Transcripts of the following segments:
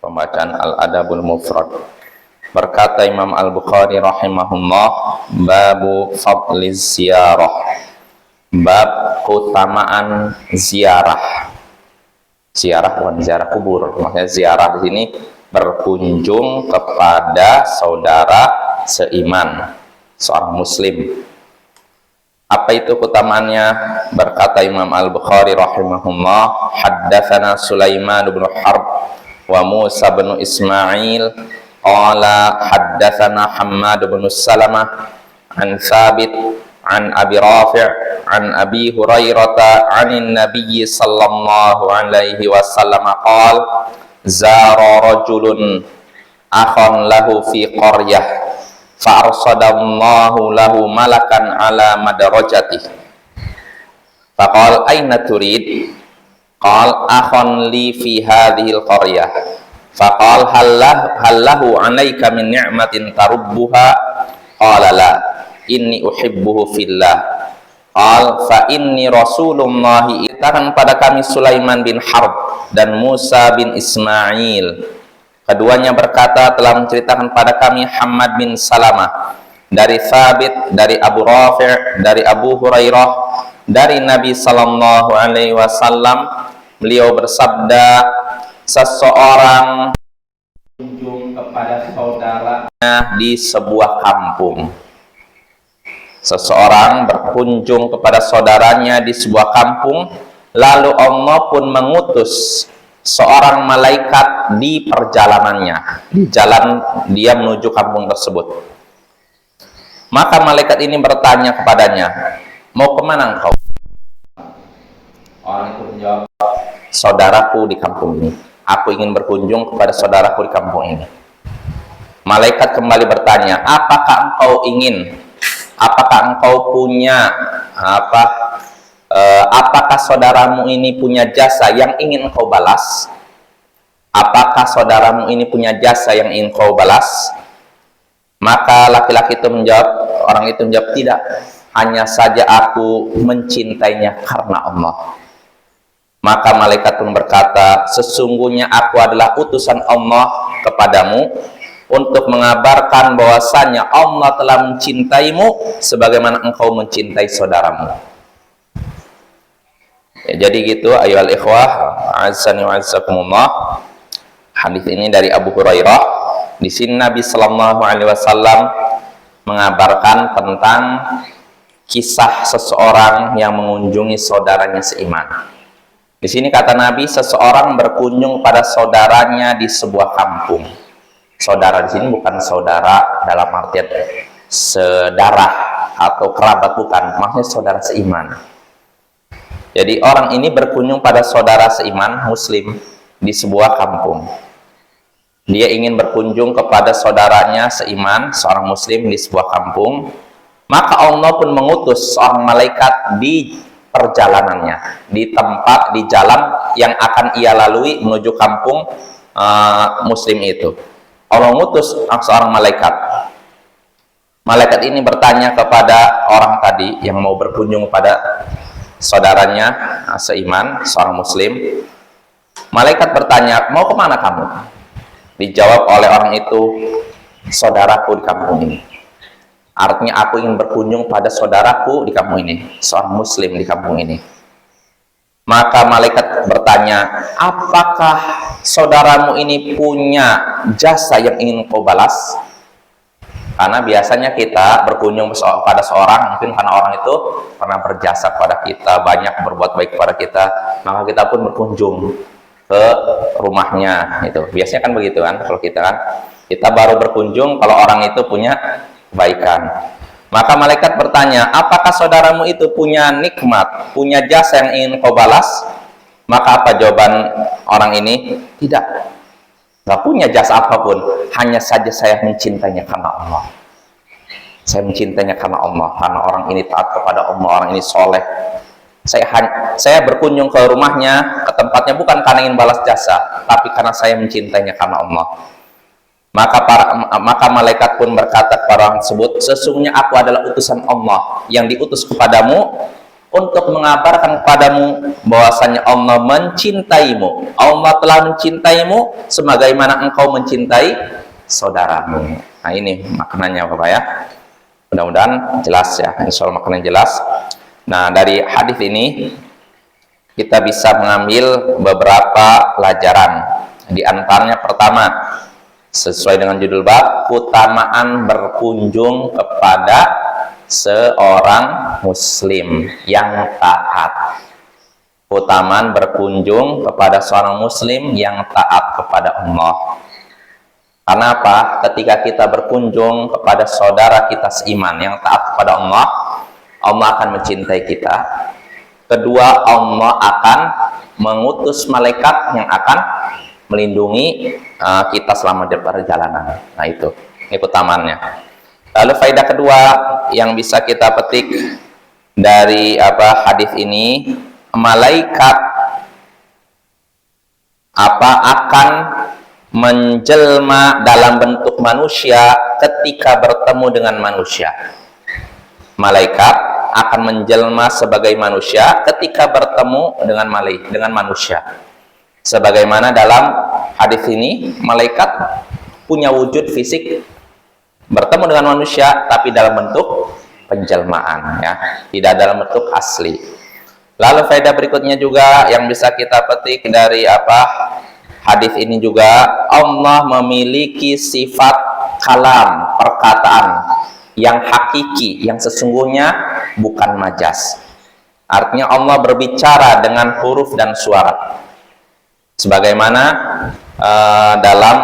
Pembacaan Al-Adabul Mufrad. Berkata Imam Al-Bukhari rahimahullah, babu fadliz ziyarah, bab keutamaan ziarah. Ziarah bukan ziarah kubur, maksudnya ziarah di sini berkunjung kepada saudara seiman, seorang muslim. Apa itu keutamaannya? Berkata Imam Al-Bukhari rahimahullah, haddatsana Sulaiman bin Harb wa Musa bin Ismail qala haddatsana Hammad bin Salamah an Thabit an Abi Rafi' an Abi Hurairah anin Nabiy sallallahu alaihi wasallam qala zara rajulun akhan lahu fi qaryah fa arsadallahu lahu malakan ala madarajatihi faqala aina turid qala akhan li fi hadhihi al-qaryah faqala hal lahu alayka min ni'matin tarubbuha qala la inni uhibbuhu fillah qala fa inni rasulullahi itakan pada kami Sulaiman bin Harb dan Musa bin Ismail. Keduanya berkata telah menceritakan pada kami Hammad bin Salamah dari Thabit, dari Abu Rafi', dari Abu Hurairah, dari Nabi sallallahu alaihi wasallam. Beliau bersabda, seseorang berkunjung kepada saudaranya di sebuah kampung. Seseorang berkunjung kepada saudaranya di sebuah kampung, lalu Allah pun mengutus seorang malaikat di perjalanannya, di jalan dia menuju kampung tersebut. Maka malaikat ini bertanya kepadanya, mau kemana engkau? Orang itu menjawab, saudaraku di kampung ini. Aku ingin berkunjung kepada saudaraku di kampung ini. Malaikat kembali bertanya, apakah engkau punya apakah saudaramu ini punya jasa yang ingin engkau balas? Apakah saudaramu ini punya jasa yang ingin engkau balas? Maka laki-laki itu menjawab, orang itu menjawab, tidak. Hanya saja aku mencintainya karena Allah. Maka malaikat pun berkata, sesungguhnya aku adalah utusan Allah kepadamu untuk mengabarkan bahwasanya Allah telah mencintaimu sebagaimana engkau mencintai saudaramu. Ya, jadi gitu ayyuhal ikhwah, azzani wa azzakumullah. Hadis ini dari Abu Hurairah. Di sini Nabi sallallahu alaihi wasallam mengabarkan tentang kisah seseorang yang mengunjungi saudaranya seiman. Di sini kata Nabi, seseorang berkunjung pada saudaranya di sebuah kampung. Saudara di sini bukan saudara dalam artian sedarah atau kerabat, bukan, maksudnya saudara seiman. Jadi orang ini berkunjung pada saudara seiman muslim di sebuah kampung. Dia ingin berkunjung kepada saudaranya seiman, seorang muslim di sebuah kampung. Maka Allah pun mengutus seorang malaikat di perjalanannya, di tempat, di jalan yang akan ia lalui menuju kampung muslim itu. Allah mengutus seorang malaikat. Malaikat ini bertanya kepada orang tadi yang mau berkunjung pada saudaranya seiman, seorang muslim. Malaikat bertanya, mau kemana kamu? Dijawab oleh orang itu, saudaraku di kampung ini. Artinya aku ingin berkunjung pada saudaraku di kampung ini, seorang muslim di kampung ini. Maka malaikat bertanya, apakah saudaramu ini punya jasa yang ingin kau balas? Karena biasanya kita berkunjung pada seorang, mungkin karena orang itu pernah berjasa kepada kita, banyak berbuat baik kepada kita, maka kita pun berkunjung ke rumahnya. Itu biasanya kan begitu kan, kalau kita baru berkunjung kalau orang itu punya kebaikan. Maka malaikat bertanya, apakah saudaramu itu punya nikmat, punya jasa yang ingin kau balas? Maka apa jawaban orang ini? Tidak, nggak punya jasa apapun, hanya saja saya mencintainya karena Allah. Saya mencintainya karena Allah, karena orang ini taat kepada Allah, orang ini soleh. Saya berkunjung ke rumahnya, ke tempatnya bukan karena ingin balas jasa, tapi karena saya mencintainya karena Allah. Maka malaikat pun berkata kepada orang tersebut, sesungguhnya aku adalah utusan Allah yang diutus kepadamu untuk mengabarkan kepadamu bahwasanya Allah mencintaimu. Allah telah mencintaimu sebagaimana engkau mencintai saudaramu. Nah, ini maknanya Bapak ya. Mudah-mudahan jelas ya, insya Allah maknanya jelas. Nah, dari hadis ini kita bisa mengambil beberapa pelajaran. Di antaranya pertama, sesuai dengan judul bab, keutamaan berkunjung kepada seorang muslim yang taat. Keutamaan berkunjung kepada seorang muslim yang taat kepada Allah. Karena apa? Ketika kita berkunjung kepada saudara kita seiman yang taat kepada Allah, Allah akan mencintai kita. Kedua, Allah akan mengutus malaikat yang akan melindungi kita selama di perjalanan. Nah, itu keutamaannya. Lalu faedah kedua yang bisa kita petik dari hadis ini, malaikat akan menjelma dalam bentuk manusia ketika bertemu dengan manusia. Malaikat akan menjelma sebagai manusia ketika bertemu dengan manusia. Sebagaimana dalam hadis ini, malaikat punya wujud fisik bertemu dengan manusia, tapi dalam bentuk penjelmaan, ya, tidak dalam bentuk asli. Lalu faedah berikutnya juga yang bisa kita petik dari hadis ini juga, Allah memiliki sifat kalam, perkataan yang hakiki, yang sesungguhnya bukan majas. Artinya Allah berbicara dengan huruf dan suara. Sebagaimana dalam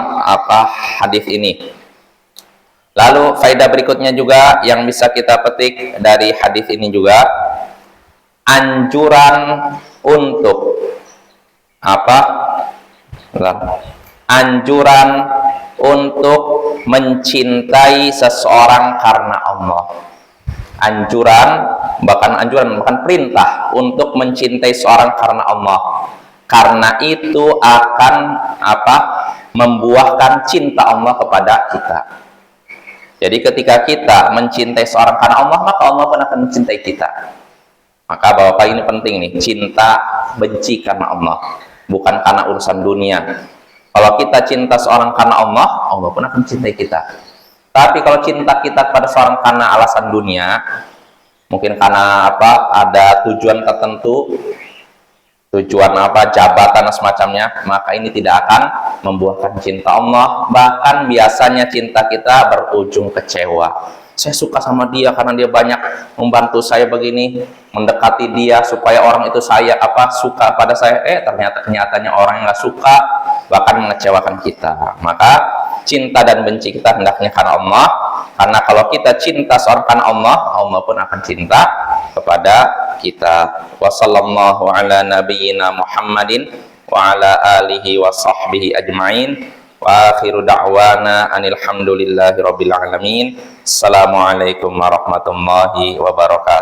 hadis ini. Lalu faedah berikutnya juga yang bisa kita petik dari hadis ini juga, anjuran untuk anjuran untuk mencintai seseorang karena Allah. Anjuran, bahkan perintah untuk mencintai seorang karena Allah. Karena itu akan membuahkan cinta Allah kepada kita. Jadi ketika kita mencintai seorang karena Allah, maka Allah pun akan mencintai kita. Maka Bapak ini penting nih, cinta benci karena Allah, bukan karena urusan dunia. Kalau kita cinta seorang karena Allah, Allah pun akan mencintai kita. Tapi kalau cinta kita kepada seorang karena alasan dunia, mungkin karena ada tujuan tertentu, tujuan jabatan dan semacamnya, maka ini tidak akan membuahkan cinta Allah. Bahkan biasanya cinta kita berujung kecewa. Saya suka sama dia karena dia banyak membantu saya begini, mendekati dia supaya orang itu suka pada saya. Ternyata kenyataannya orang yang nggak suka, bahkan mengecewakan kita. Maka cinta dan benci kita hendaknya karena Allah. Karena kalau kita cinta seorang karena Allah, Allah pun akan cinta kepada kita. Wassallallahu ala nabiyyina Muhammadin wa ala alihi wa sahbihi ajma'in. Wa akhiru da'wana anil hamdulillahi rabbil alamin. Assalamualaikum warahmatullahi wabarakatuh.